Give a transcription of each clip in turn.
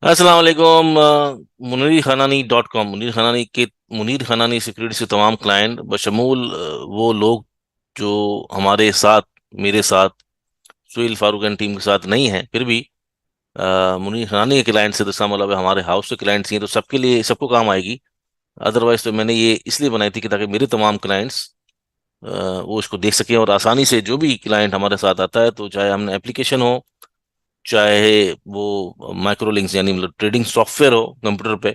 अस्सलाम वालेकुम। मुनीर खनानी.com, मुनीर खनानी सिक्योरिटी से तमाम क्लाइंट बशमूल वो लोग जो हमारे साथ, मेरे साथ, सुहेल फारूक एंड टीम के साथ नहीं है, फिर भी मुनीर खनानी के क्लाइंट से तो इसका मतलब है हमारे हाउस के क्लाइंट्स ही हैं, तो सबके लिए सबको काम आएगी। अदरवाइज तो मैंने ये इसलिए बनाई थी कि ताकि मेरे तमाम क्लाइंट्स वो इसको देख सकें और आसानी से जो भी क्लाइंट हमारे साथ आता है, तो चाहे हमने एप्लीकेशन हो, चाहे वो माइक्रो लिंक्स यानी मतलब ट्रेडिंग सॉफ्टवेयर हो कंप्यूटर पे,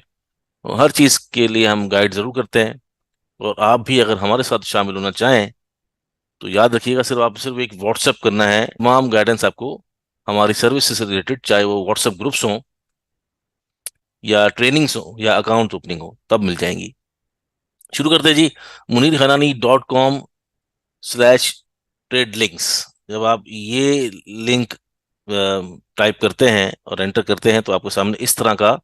हर चीज के लिए हम गाइड जरूर करते हैं। और आप भी अगर हमारे साथ शामिल होना चाहें तो याद रखिएगा, सिर्फ एक व्हाट्सएप करना है, तमाम गाइडेंस आपको हमारी सर्विस से रिलेटेड, चाहे वो व्हाट्सएप ग्रुप्स हों या ट्रेनिंग्स हो या अकाउंट ओपनिंग हो, तब मिल जाएंगी। शुरू करते हैं जी। munirkhanani.com/ट्रेड लिंक्स। जब आप ये लिंक टाइप करते हैं और एंटर करते हैं तो आपके सामने इस तरह का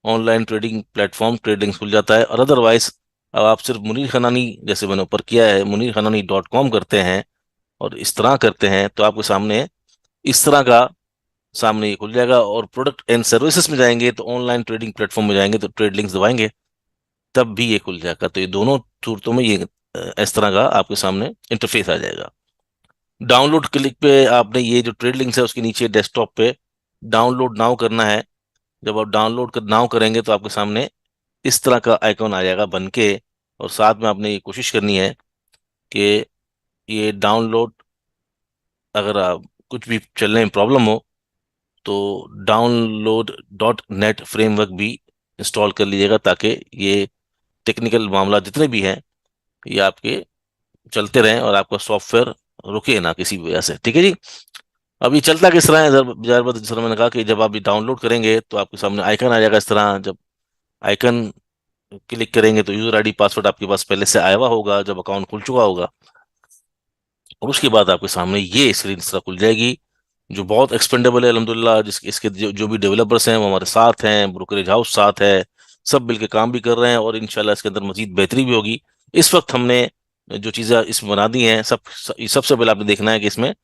ऑनलाइन ट्रेडिंग प्लेटफॉर्म ट्रेडिंग्स खुल जाता है। और अदरवाइज अब आप सिर्फ मुनीर खनानी, जैसे मैंने ऊपर किया है, munirkhanani.com करते हैं और इस तरह करते हैं तो आपके सामने इस तरह का सामने ये खुल जाएगा। और प्रोडक्ट एंड सर्विसेज में जाएंगे तो ऑनलाइन ट्रेडिंग प्लेटफॉर्म में जाएंगे तो ट्रेड लिंक्स दबाएंगे, तब भी ये खुल जाएगा। तो ये दोनों सूरतों में ये इस तरह का आपके सामने इंटरफेस आ जाएगा। डाउनलोड क्लिक पे आपने ये जो ट्रेड लिंक्स है उसके नीचे डेस्कटॉप पे डाउनलोड नाउ करना है। जब आप डाउनलोड कर नाउ करेंगे तो आपके सामने इस तरह का आइकॉन आ जाएगा बन के। और साथ में आपने ये कोशिश करनी है कि ये डाउनलोड, अगर आप कुछ भी चलने में प्रॉब्लम हो तो डाउनलोड डॉट नेट फ्रेमवर्क भी इंस्टॉल कर लीजिएगा, ताकि ये टेक्निकल मामला जितने भी हैं ये आपके चलते रहें और आपका सॉफ्टवेयर रुके ना किसी भी वजह से। ठीक है जी। अब ये चलता किस तरह है, जरूर जिस तरह मैंने कहा कि जब आप ये डाउनलोड करेंगे तो आपके सामने आइकन आ जाएगा इस तरह। जब आइकन क्लिक करेंगे तो यूजर आईडी पासवर्ड आपके पास पहले से आया हुआ होगा जब अकाउंट खुल चुका होगा। और उसके बाद आपके सामने ये स्क्रीन इस तरह खुल जाएगी, जो बहुत एक्सपेंडेबल है अल्हम्दुलिल्लाह। जिसके इसके जो भी डेवलपर्स हैं वो हमारे साथ हैं, ब्रोकरेज हाउस साथ है, सब मिलके काम भी कर रहे हैं और इंशाल्लाह इसके अंदर मजीद बेहतरी भी होगी। इस वक्त हमने जो चीज़ें इसमें बना दी हैं, सबसे पहले आपने देखना है कि इसमें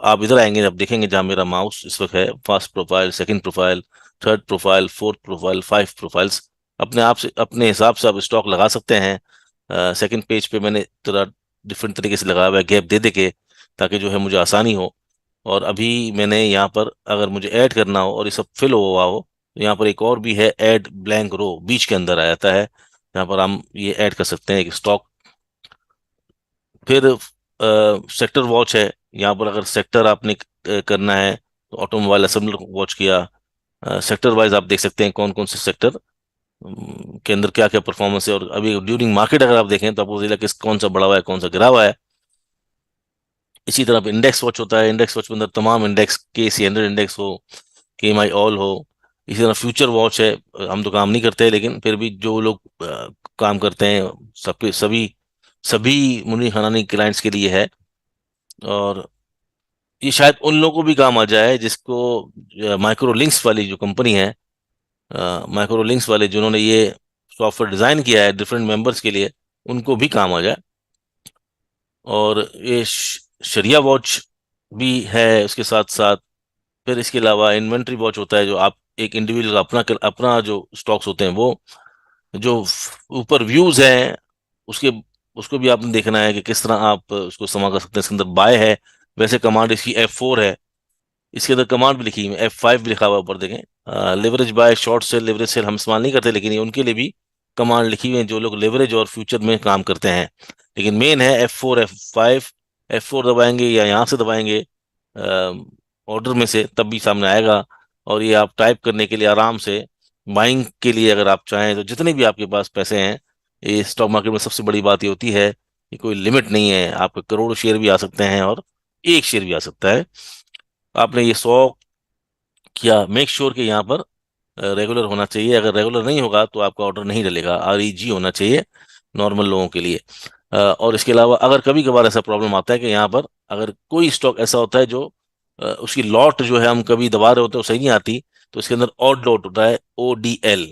आप इधर आएंगे, जब देखेंगे जहाँ मेरा माउस इस वक्त है, first profile, second profile, third profile, fourth profile, 5 profiles. अपने आप से अपने हिसाब से आप स्टॉक लगा सकते हैं। सेकंड पेज पे मैंने थोड़ा डिफरेंट तरीके से लगाया हुआ है, गैप दे दे के, ताकि जो है मुझे आसानी हो। और अभी मैंने यहाँ पर अगर मुझे ऐड करना हो और ये सब फिल हुआ हो तो यहाँ पर एक और भी है, ऐड ब्लैंक रो, बीच के अंदर आ जाता है। यहाँ पर हम ये ऐड कर सकते हैं एक स्टॉक। फिर सेक्टर वॉच है। यहाँ पर अगर सेक्टर आपने करना है तो ऑटोमोबाइल असेंबलर वॉच किया। सेक्टर वाइज आप देख सकते हैं कौन कौन से सेक्टर के अंदर क्या क्या परफॉर्मेंस है। और अभी ड्यूरिंग मार्केट अगर आप देखें तो आपको पता चलेगा किस कौन सा बढ़ा हुआ है, कौन सा गिरा हुआ है। इसी तरह इंडेक्स वॉच होता है। इंडेक्स वॉच के अंदर तमाम इंडेक्स, KC 100 इंडेक्स हो, KMI ऑल हो। इसी तरह फ्यूचर वॉच है। हम तो काम नहीं करते लेकिन फिर भी जो लोग काम करते हैं, सबके सभी सभी मुनीर हनानी क्लाइंट्स के लिए है। और ये शायद उन लोगों को भी काम आ जाए जिसको माइक्रो लिंक्स वाली जो कंपनी है, माइक्रो लिंक्स वाले जिन्होंने ये सॉफ्टवेयर डिजाइन किया है डिफरेंट मेंबर्स के लिए, उनको भी काम आ जाए। और ये शरिया वॉच भी है उसके साथ साथ। फिर इसके अलावा इन्वेंट्री वॉच होता है, जो आप एक इंडिविजुअल अपना अपना जो स्टॉक्स होते हैं वो जो ऊपर व्यूज हैं उसके, उसको भी आपने देखना है कि किस तरह आप उसको इस्तेमाल कर सकते हैं। इसके अंदर बाय है, वैसे कमांड इसकी F4 है। इसके अंदर कमांड भी लिखी है, F5 भी लिखा हुआ है ऊपर देखें। Leverage buy, short sell, leverage sell हम इस्तेमाल नहीं करते, लेकिन ये उनके लिए भी कमांड लिखी हुई है जो लोग लेवरेज और फ्यूचर में काम करते हैं। लेकिन मेन है F4, F5। F4 दबाएंगे या यहाँ से दबाएंगे ऑर्डर में से, तब भी सामने आएगा। और ये आप टाइप करने के लिए आराम से, बाइंग के लिए अगर आप चाहें तो जितने भी आपके पास पैसे हैं, ये स्टॉक मार्केट में सबसे बड़ी बात ये होती है कि कोई लिमिट नहीं है, आपके करोड़ों शेयर भी आ सकते हैं और एक शेयर भी आ सकता है। आपने ये 100 किया, मेक श्योर कि यहाँ पर रेगुलर होना चाहिए। अगर रेगुलर नहीं होगा तो आपका ऑर्डर नहीं डलेगा, REG होना चाहिए नॉर्मल लोगों के लिए। और इसके अलावा अगर कभी कभार ऐसा प्रॉब्लम आता है कि यहाँ पर अगर कोई स्टॉक ऐसा होता है जो उसकी लॉट जो है हम कभी दबा रहे होते हैं वो सही नहीं आती, तो इसके अंदर ऑड लॉट होता है, ODL।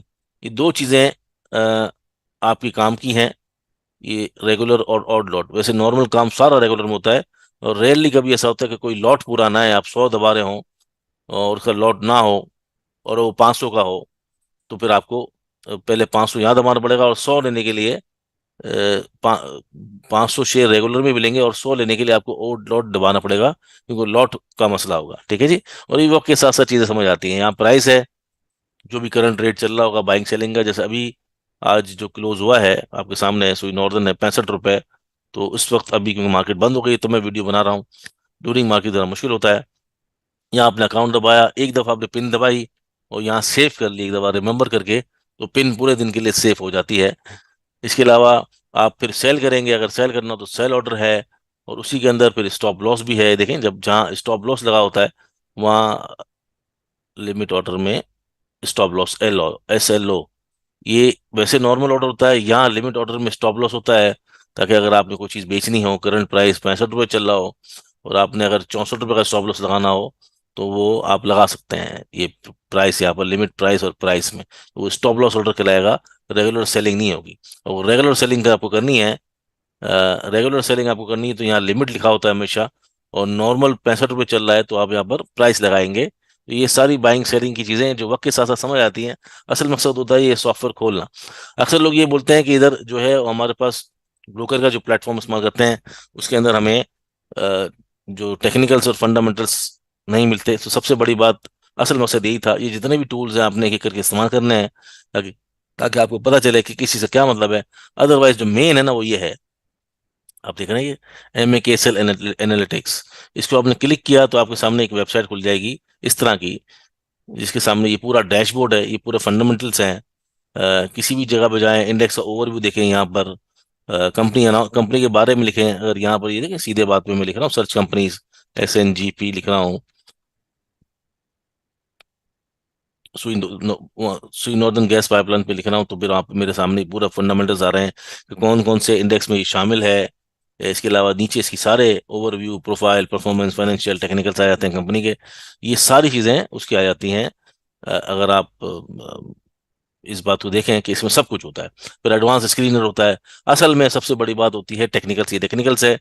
ये दो चीज़ें आपकी काम की हैं, ये रेगुलर और ऑड लॉट। वैसे नॉर्मल काम सारा रेगुलर में होता है, और रेयरली कभी ऐसा होता है कि कोई लॉट पूरा ना है, आप 100 दबा रहे हो और उसका लॉट ना हो, और वो 500 का हो, तो फिर आपको पहले 500 यहाँ दबाना पड़ेगा, और 100 लेने के लिए 500 शेयर रेगुलर में मिलेंगे, और 100 लेने के लिए आपको और लॉट दबाना पड़ेगा, क्योंकि लॉट का मसला होगा। ठीक है जी। और ये वक्त के साथ साथ चीजें समझ आती हैं। यहाँ प्राइस है, जो भी करंट रेट चल रहा होगा बाइंग सेलिंग का, जैसे अभी आज जो क्लोज हुआ है आपके सामने है, सुई नॉर्दर्न है 65 रुपए। तो इस वक्त अभी क्योंकि मार्केट बंद हो गई तो मैं वीडियो बना रहा हूँ, ड्यूरिंग मार्केट जरा मुश्किल होता है। यहाँ आपने अकाउंट दबाया, एक दफा आपने पिन दबाई और यहाँ सेव कर ली एक दफा रिमेंबर करके, तो पिन पूरे दिन के लिए सेव हो जाती है। इसके अलावा आप फिर सेल करेंगे, अगर सेल करना हो तो सेल ऑर्डर है, और उसी के अंदर फिर स्टॉप लॉस भी है। देखें, जब जहाँ स्टॉप लॉस लगा होता है वहाँ लिमिट ऑर्डर में स्टॉप लॉस SLO, ये वैसे नॉर्मल ऑर्डर होता है, यहाँ लिमिट ऑर्डर में स्टॉप लॉस होता है, ताकि अगर आपने कोई चीज़ बेचनी हो, करंट प्राइस 65 रुपये चल रहा हो, और आपने अगर 64 रुपये का स्टॉप लॉस लगाना हो, तो वो आप लगा सकते हैं। ये प्राइस यहाँ पर लिमिट प्राइस और प्राइस में, तो वो स्टॉप लॉस ऑर्डर कहलाएगा, रेगुलर सेलिंग नहीं होगी। और रेगुलर सेलिंग का आपको करनी है, रेगुलर सेलिंग आपको करनी है, तो यहाँ लिमिट लिखा होता है हमेशा, और नॉर्मल 65 रुपये चल रहा है तो आप यहाँ पर प्राइस लगाएंगे। तो ये सारी बाइंग सेलिंग की चीज़ें हैं जो वक्त के साथ साथ समझ आती हैं। असल मकसद होता है ये सॉफ्टवेयर खोलना। अक्सर लोग ये बोलते हैं कि इधर जो है हमारे पास ब्रोकर का जो प्लेटफॉर्म इस्तेमाल करते हैं, उसके अंदर हमें जो टेक्निकल्स और फंडामेंटल्स नहीं मिलते। तो सबसे बड़ी बात, असल मकसद यही था, ये जितने भी टूल्स हैं आपने एक एक करके इस्तेमाल करने हैं, ताकि ताकि आपको पता चले कि किसी से क्या मतलब है। अदरवाइज जो मेन है ना वो ये है, आप देख रहे हैं ये MAKSL एनालिटिक्स। इसको आपने क्लिक किया तो आपके सामने एक वेबसाइट खुल जाएगी इस तरह की, जिसके सामने ये पूरा डैशबोर्ड है, ये पूरे फंडामेंटल्स हैं। किसी भी जगह पे जाएं, इंडेक्स का ओवरव्यू देखें, यहाँ पर कंपनी कंपनी के बारे में लिखें। अगर यहाँ पर ये देखें, सीधे बात पे मैं लिख रहा हूँ सर्च कंपनीज, SNGP लिख रहा हूँ, सुई नॉर्दर्न गैस पाइपलाइन पे लिख रहा हूँ, तो फिर आप मेरे सामने पूरा फंडामेंटल्स आ रहे हैं कि कौन कौन से इंडेक्स में ये शामिल है। इसके अलावा नीचे इसकी सारे overview, profile, performance, financial, technicals आ जाते हैं कंपनी के। ये सारी चीज़ें उसकी आ जाती हैं। अगर आप इस बात को देखें कि इसमें सब कुछ होता है। फिर एडवांस स्क्रीनर होता है। असल में सबसे बड़ी बात होती है टेक्निकल्स, ये टेक्निकल्स है।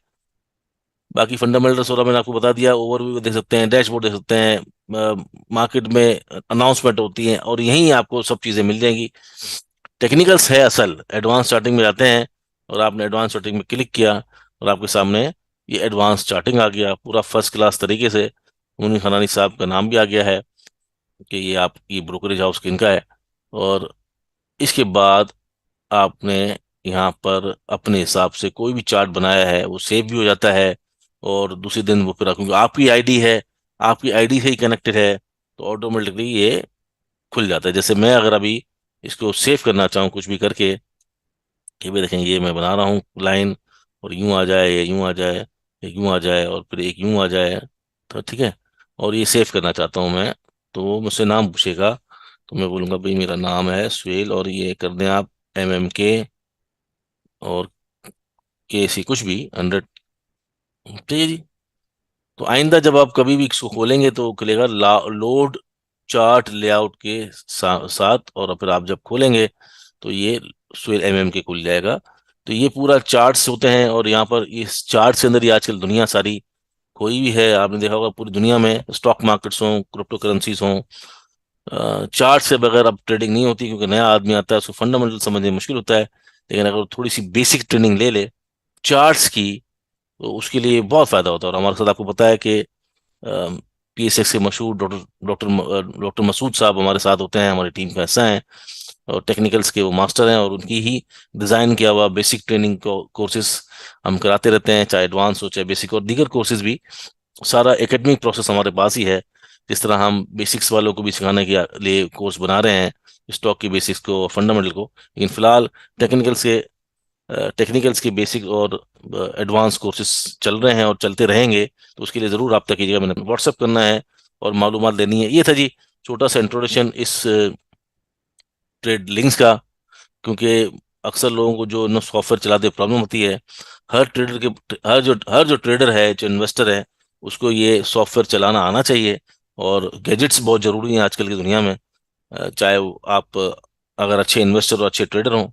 बाकी फंडामेंटल्स और मैंने आपको बता दिया, ओवरव्यू देख सकते हैं, डैशबोर्ड देख सकते हैं, मार्केट में अनाउंसमेंट होती है, और यहीं आपको सब चीज़ें मिल जाएंगी। टेक्निकल्स है असल। एडवांस चार्टिंग में जाते हैं, और आपने एडवांस चार्टिंग में क्लिक किया, और आपके सामने ये एडवांस चार्टिंग आ गया पूरा फर्स्ट क्लास तरीके से। मुनीर खनानी साहब का नाम भी आ गया है कि ये ब्रोकरेज हाउस किनका है। और इसके बाद आपने यहाँ पर अपने हिसाब से कोई भी चार्ट बनाया है वो सेव भी हो जाता है, और दूसरे दिन वो फिर क्योंकि आपकी आईडी है, आपकी आईडी से ही कनेक्टेड है, तो ऑटोमेटिकली ये खुल जाता है। जैसे मैं अगर अभी इसको सेव करना चाहूँ कुछ भी करके, कि भाई देखें ये मैं बना रहा हूँ लाइन, और यूं आ जाए, या यूं आ जाए, एक यूं आ जाए, और फिर एक यूं आ जाए, तो ठीक है। और ये सेव करना चाहता हूँ मैं, तो वो मुझसे नाम पूछेगा, तो मैं बोलूँगा भाई मेरा नाम है सुहेल, और ये कर दें आप MMK और KC कुछ भी 100। ठीक है जी। तो आइंदा जब आप कभी भी इसको खोलेंगे तो खुलेगा लोड चार्ट लेआउट के साथ, और फिर आप जब खोलेंगे तो ये सुहेल MMK खुल जाएगा। तो ये पूरा चार्ट्स होते हैं, और यहाँ पर इस चार्ट के अंदर ही आजकल दुनिया सारी, कोई भी है आपने देखा होगा पूरी दुनिया में, स्टॉक मार्केट्स हों, क्रिप्टो करेंसीज हों, चार्ट से बगैर अब ट्रेडिंग नहीं होती, क्योंकि नया आदमी आता है उसको फंडामेंटल समझने में मुश्किल होता है। लेकिन अगर वो थोड़ी सी बेसिक ट्रेनिंग ले ले चार्ट्स की, तो उसके लिए बहुत फायदा होता है। और हमारे साथ आपको पता है कि PSX के मशहूर डॉक्टर डॉक्टर डॉक्टर मसूद साहब हमारे साथ होते हैं, हमारी टीम का हिस्सा हैं, और टेक्निकल्स के वो मास्टर हैं, और उनकी ही डिज़ाइन किया हुआ बेसिक ट्रेनिंग कोर्सेज हम कराते रहते हैं, चाहे एडवांस हो चाहे बेसिक, और दीगर कोर्सेज भी। सारा एकेडमिक प्रोसेस हमारे पास ही है। जिस तरह हम बेसिक्स वालों को भी सिखाने के लिए कोर्स बना रहे हैं, स्टॉक की बेसिक्स को, फंडामेंटल को, लेकिन फिलहाल टेक्निकल्स के टेक्निकल्स के बेसिक और एडवांस कोर्सेज चल रहे हैं और चलते रहेंगे। तो उसके लिए ज़रूर रब्ता कीजिएगा, मैंने व्हाट्सअप करना है और मालूमात लेनी है। ये था जी छोटा सा इंट्रोडक्शन इस ट्रेड लिंक्स का। क्योंकि अक्सर लोगों को जो नो सॉफ्टवेयर चलाते प्रॉब्लम होती है, हर ट्रेडर के हर जो ट्रेडर है, जो इन्वेस्टर है, उसको ये सॉफ्टवेयर चलाना आना चाहिए। और गैजेट्स बहुत ज़रूरी हैं आजकल की दुनिया में। चाहे आप अगर अच्छे इन्वेस्टर और अच्छे ट्रेडर हों,